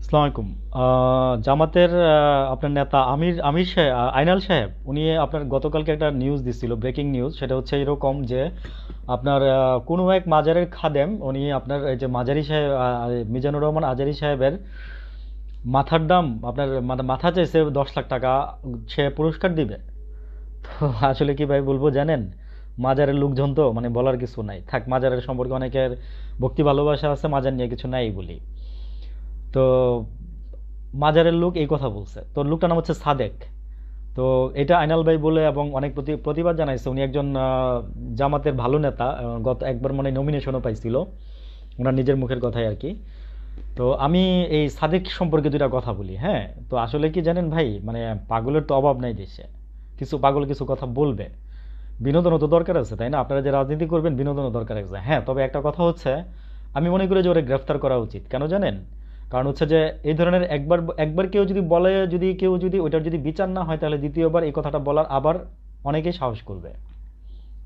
আসসালামু আলাইকুম। জামাতের আপনার নেতা আমির আমির সাহেব, আইনাল সাহেব, উনি আপনার গতকালকে একটা নিউজ দিছিল, ব্রেকিং নিউজ। সেটা হচ্ছে এরকম যে আপনার কোনো এক মাজারের খাদেম উনি আপনার এই যে মাজারি সাহেব, মিজানুর রহমান আজারি সাহেবের মাথার দাম আপনার মাথা চাইছে 10 লাখ টাকা, সে পুরস্কার দিবে। তো আসলে কি ভাই বলবো জানেন, মাজারের লোকজন তো মানে বলার কিছু নাই। থাক, মাজারের সম্পর্কে অনেকের ভক্তি ভালোবাসা আছে, মাজার নিয়ে কিছু নাই বলি। তো মাজারের লোক এই কথা বলছে, তো লোকটার নাম হচ্ছে সাদেক। তো এটা আইনাল ভাই বলে এবং অনেক প্রতিবাদ জানাইছে। উনি একজন জামাতের ভালো নেতা, গত একবার মানে নমিনেশনও পাইছিল, ওনার নিজের মুখের কথাই আর কি। তো আমি এই সাদেক সম্পর্কে দুইটা কথা বলি, হ্যাঁ। তো আসলে কি জানেন ভাই, মানে পাগলের তো অভাব নাই দেশে, কিছু পাগল কিছু কথা বলবে। বিনোদনও তো দরকার আছে, তাই না? আপনারা যে রাজনীতি করবেন, বিনোদনও দরকার আছে, হ্যাঁ। তবে একটা কথা হচ্ছে, আমি মনে করি যে ওরে গ্রেফতার করা উচিত। কেন জানেন? কারণ হচ্ছে যে এই ধরনের একবার একবার কেউ যদি বলে, যদি কেউ যদি ওইটার যদি বিচার না হয়, তাহলে দ্বিতীয়বার এই কথাটা বলার আবার অনেকেই সাহস করবে।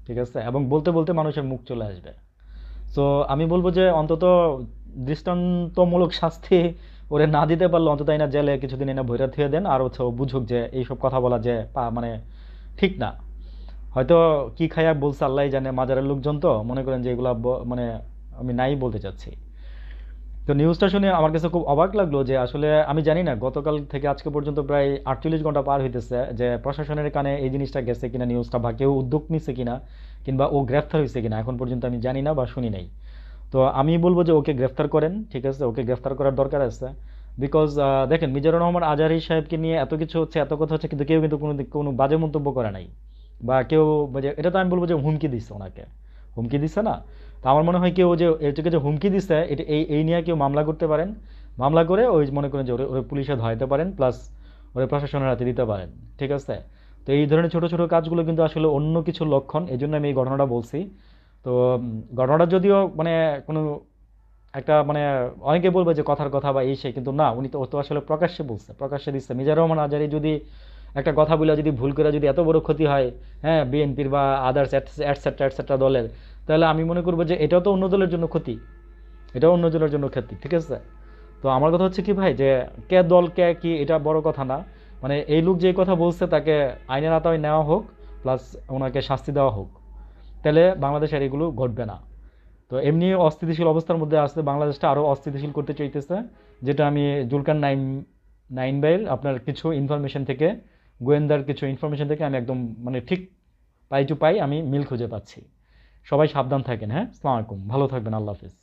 ঠিক আছে? এবং বলতে বলতে মানুষের মুখ চলে আসবে। তো আমি বলবো যে অন্তত দৃষ্টান্তমূলক শাস্তি ওরে না দিতে পারলে অন্তত এনা জেলে কিছুদিন এনে ভৈরা থুয়ে দেন, আর হচ্ছে ও বুঝুক যে এইসব কথা বলা যে মানে ঠিক না। হয়তো কি খাইয়া বলছে আল্লাহ জানে, মাজারের লোকজন তো মনে করেন যে এগুলা মানে আমি নাই বলতে চাচ্ছি। তো নিউজটা শুনে আমার কাছে খুব অবাক লাগলো যে আসলে আমি জানি না গতকাল থেকে আজকে পর্যন্ত প্রায় 48 ঘন্টা পার হইতেছে, যে প্রশাসনের কানে এই জিনিসটা গেছে কিনা, নিউজটা, বা কেউ উদ্যোগ নিচ্ছে কিনা, কিংবা ও গ্রেফতার হয়েছে কিনা, এখন পর্যন্ত আমি জানি না বা শুনি নাই। তো আমি বলবো যে ওকে গ্রেফতার করেন, ঠিক আছে? ওকে গ্রেফতার করার দরকার আছে। বিকজ দেখেন, মিজানুর রহমান আজহারী সাহেবকে নিয়ে এত কিছু হচ্ছে, এত কথা হচ্ছে, কিন্তু কেউ কিন্তু কোনো বাজে মন্তব্য করে নাই। বা কেউ এটা তো আমি বলবো যে হুমকি দিচ্ছে ওনাকে, হুমকি দিচ্ছে না? তো আমার মনে হয় কেউ যে এটাকে যে হুমকি দিচ্ছে, এটা এই এই নিয়ে কেউ মামলা করতে পারেন। মামলা করে ওই মনে করেন যে ওরে ওরে পুলিশে ধরাইতে পারেন, প্লাস ওরে প্রশাসনের হাতে দিতে পারেন। ঠিক আছে? তো এই ধরনের ছোট ছোট কাজগুলো কিন্তু আসলে অন্য কিছু লক্ষণ, এই জন্য আমি এই ঘটনাটা বলছি। তো ঘটনাটা যদিও মানে কোনো একটা মানে অনেকে বলবে যে কথার কথা বা এই সেই, কিন্তু না, উনি তো ও তো আসলে প্রকাশ্যে বলছে, প্রকাশ্যে দিচ্ছে। মিজানুর রহমান আজহারী যদি একটা কথা বলে যদি ভুল করে যদি এত বড় ক্ষতি হয়, হ্যাঁ, বিএনপির বা আদার্স অ্যাটসেট্রা অ্যাটসেট্রা দলের, তাহলে আমি মনে করবো যে এটাও তো অন্য দলের জন্য ক্ষতি, এটাও অন্য দলের জন্য ক্ষতি। ঠিক আছে? তো আমার কথা হচ্ছে কি ভাই, যে কে দল কে কি এটা বড় কথা না। মানে এই লোক যে কথা বলছে তাকে আইনের আওতায় নেওয়া হোক, প্লাস ওনাকে শাস্তি দেওয়া হোক, তাহলে বাংলাদেশের এগুলো ঘটবে না। তো এমনি অস্থিতিশীল অবস্থার মধ্যে আসতে বাংলাদেশটা আরো অস্থিতিশীল করতে চাইতেছে, যেটা আমি জুলকার নাইন নাইন ভাইয়ের আপনার কিছু ইনফরমেশন থেকে, গোয়েন্দার কিছু ইনফরমেশন থেকে আমি একদম মানে ঠিক পাই টু পাই আমি মিল খুঁজে পাচ্ছি। সবাই সাবধান থাকেন, হ্যাঁ। আসসালামু আলাইকুম, ভালো থাকবেন, আল্লাহ হাফিজ।